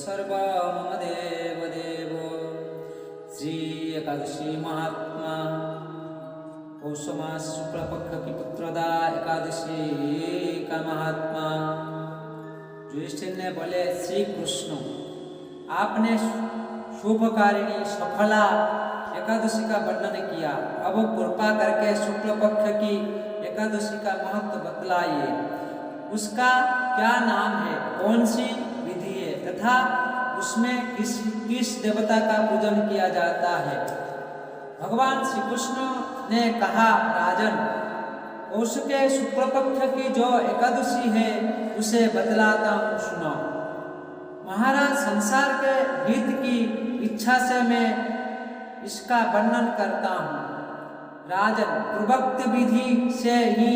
सर्व मम देव देव। श्री एकादशी महात्मा। पौष मास शुक्ल पक्ष की पुत्रदा एकादशी का महात्मा। युधिष्ठिर ने बोले, श्री कृष्ण, आपने शुभकारिणी सफला एकादशी का वर्णन किया, अब कृपा करके शुक्ल पक्ष की एकादशी का महत्व बतलाइए। उसका क्या नाम है, कौन सी विधि है तथा उसमें किस देवता का पूजन किया जाता है। भगवान श्री कृष्ण ने कहा, राजन, पौष के शुक्ल पक्ष की जो एकादशी है उसे बतलाता हूँ, सुनो। महाराज, संसार के हित की इच्छा से मैं इसका वर्णन करता हूँ। राजन, पूर्वोक्त विधि से ही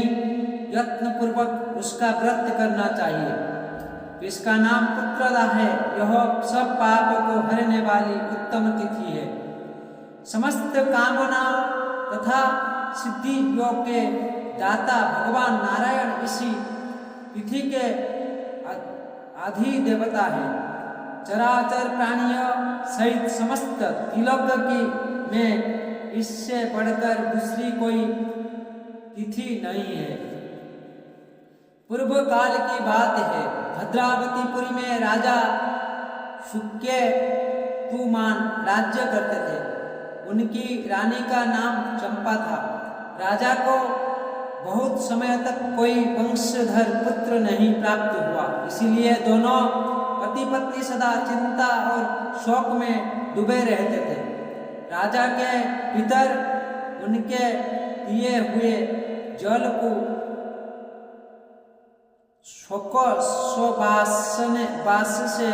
यत्न पूर्वक उसका व्रत करना चाहिए। इसका नाम पुत्रदा है। यह सब पाप को हरने वाली उत्तम तिथि है। समस्त कामनाओं तथा सिद्धि योग के दाता भगवान नारायण इसी तिथि के आदि देवता है। चराचर प्राणियों सहित समस्त त्रिलोक की में इससे बढ़कर दूसरी कोई तिथि नहीं है। पूर्व काल की बात है, भद्रावतीपुरी में राजा सुकेतुमान राज्य करते थे। उनकी रानी का नाम चंपा था। राजा को बहुत समय तक कोई वंशधर पुत्र नहीं प्राप्त हुआ, इसीलिए दोनों पति पत्नी सदा चिंता और शोक में डूबे रहते थे। राजा के पितर उनके दिए हुए जल को बास से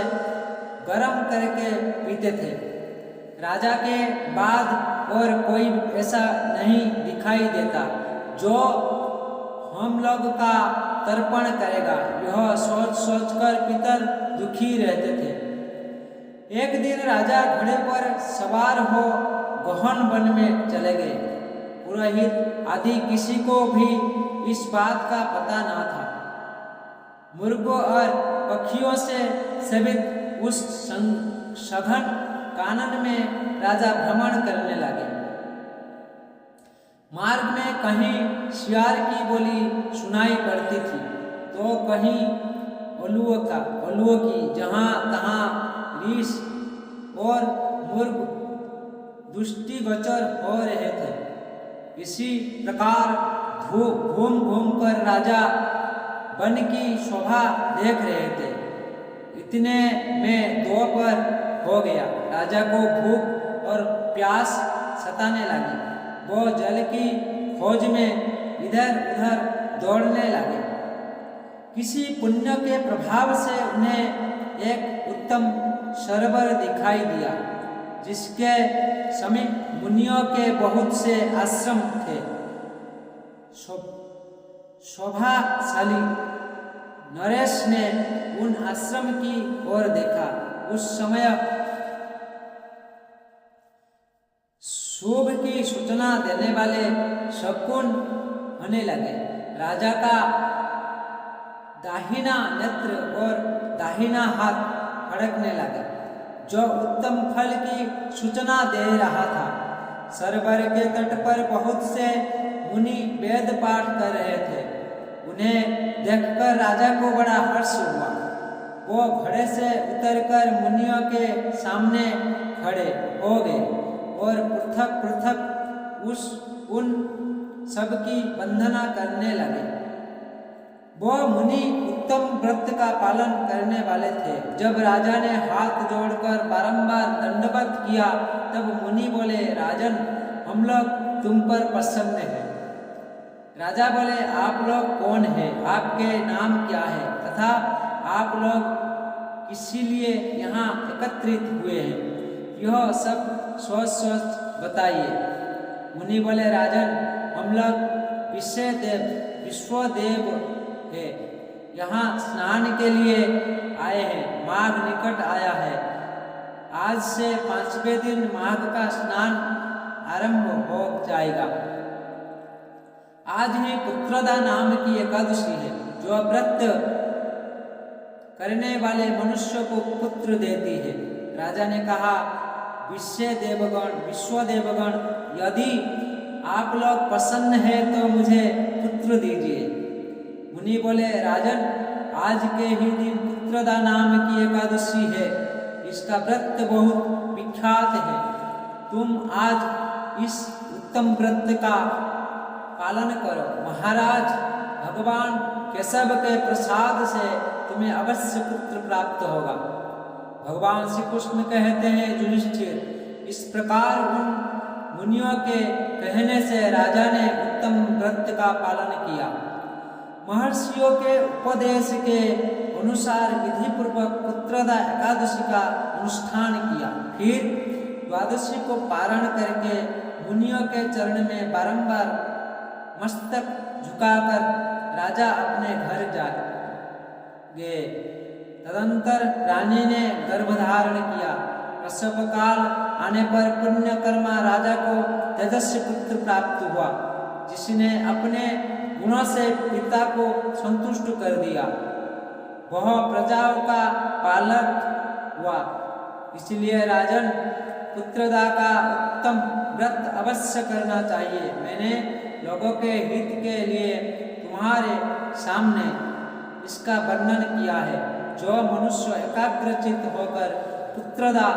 गर्म करके पीते थे। राजा के बाद और कोई ऐसा नहीं दिखाई देता जो हम लोग का तर्पण करेगा। यह सोच सोचकर पितर दुखी रहते थे। एक दिन राजा घोड़े पर सवार हो गहन वन में चले गए। पुरोहित आदि किसी को भी इस बात का पता न था। मुर्गों और पक्षियों से सेवित उस सघन कानन में राजा भ्रमण करने लगे। मार्ग में कहीं शियार की बोली सुनाई पड़ती थी तो कहीं उल्लुओं की। जहाँ तहाँ रीछ और मुर्ग दृष्टिगोचर हो रहे थे। इसी प्रकार घूम घूम कर राजा वन की शोभा देख रहे थे। इतने में दोपहर हो गया। राजा को भूख और प्यास सताने लगी। वो जल की खोज में इधर उधर दौड़ने लगे। किसी पुण्य के प्रभाव से उन्हें एक उत्तम सरोवर दिखाई दिया, जिसके समीप मुनियों के बहुत से आश्रम थे। शोभाशाली नरेश ने उन आश्रम की ओर देखा। उस समय शुभ की सूचना देने वाले शकुन होने लगे। राजा का दाहिना नेत्र और दाहिना हाथ फड़कने लगा, जो उत्तम फल की सूचना दे रहा था। सरोवर के तट पर बहुत से मुनि वेद पाठ कर रहे थे। उन्हें देखकर राजा को बड़ा हर्ष हुआ। वो घोड़े से उतरकर मुनियों के सामने खड़े हो गए और पृथक पृथक उन सबकी वंदना करने लगे। वो मुनि उत्तम व्रत का पालन करने वाले थे। जब राजा ने हाथ जोड़कर बारंबार दंडवत किया तब मुनि बोले, राजन, हम लोग तुम पर प्रसन्न हैं। राजा बोले, आप लोग कौन हैं, आपके नाम क्या है तथा आप लोग इसीलिए यहाँ एकत्रित हुए हैं, यह सब सोच सोच बताइए। मुनि बोले, राजन, हम लोग विश्वदेव है, यहाँ स्नान के लिए आए हैं। माघ निकट आया है। आज से 5वें दिन माघ का स्नान आरंभ हो जाएगा। आज ही पुत्रदा नाम की एकादशी है। जो व्रत करने वाले मनुष्य को पुत्र देती है। राजा ने कहा, विश्व देवगण, यदि आप लोग प्रसन्न है तो मुझे पुत्र दीजिए। मुनि बोले, राजन, आज के ही दिन पुत्रदा नाम की एकादशी है। इसका व्रत बहुत विख्यात है। तुम आज इस उत्तम व्रत का पालन करो। महाराज, भगवान केशव के प्रसाद से तुम्हें अवश्य पुत्र प्राप्त होगा। भगवान श्री कृष्ण कहते हैं, युधिष्ठिर, इस प्रकार उन मुनियों के कहने से राजा ने उत्तम व्रत का पालन किया। महर्षियों के उपदेश के अनुसार विधि पूर्वक पुत्रदा एकादशी का अनुष्ठान किया। फिर द्वादशी को पारण करके मुनियों के चरण में बारंबार मस्तक झुकाकर राजा अपने घर जा गए। तदंतर रानी ने गर्भधारण किया। प्रसव काल आने पर पुण्यकर्मा राजा को तेजस्वी पुत्र प्राप्त हुआ, जिसने अपने गुणों से पिता को संतुष्ट कर दिया। वह प्रजाओं का पालक हुआ। इसलिए राजन, पुत्रदा का उत्तम व्रत अवश्य करना चाहिए। मैंने लोगों के हित के लिए तुम्हारे सामने इसका वर्णन किया है। जो मनुष्य एकाग्रचित होकर पुत्रदा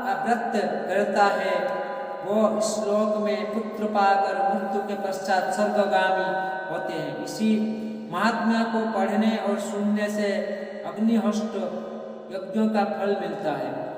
का व्रत करता है, वो इस लोक में पुत्र पाकर मृत्यु के पश्चात स्वर्गगामी होते हैं। इसी महात्म्य को पढ़ने और सुनने से अग्निहोत्र यज्ञों का फल मिलता है।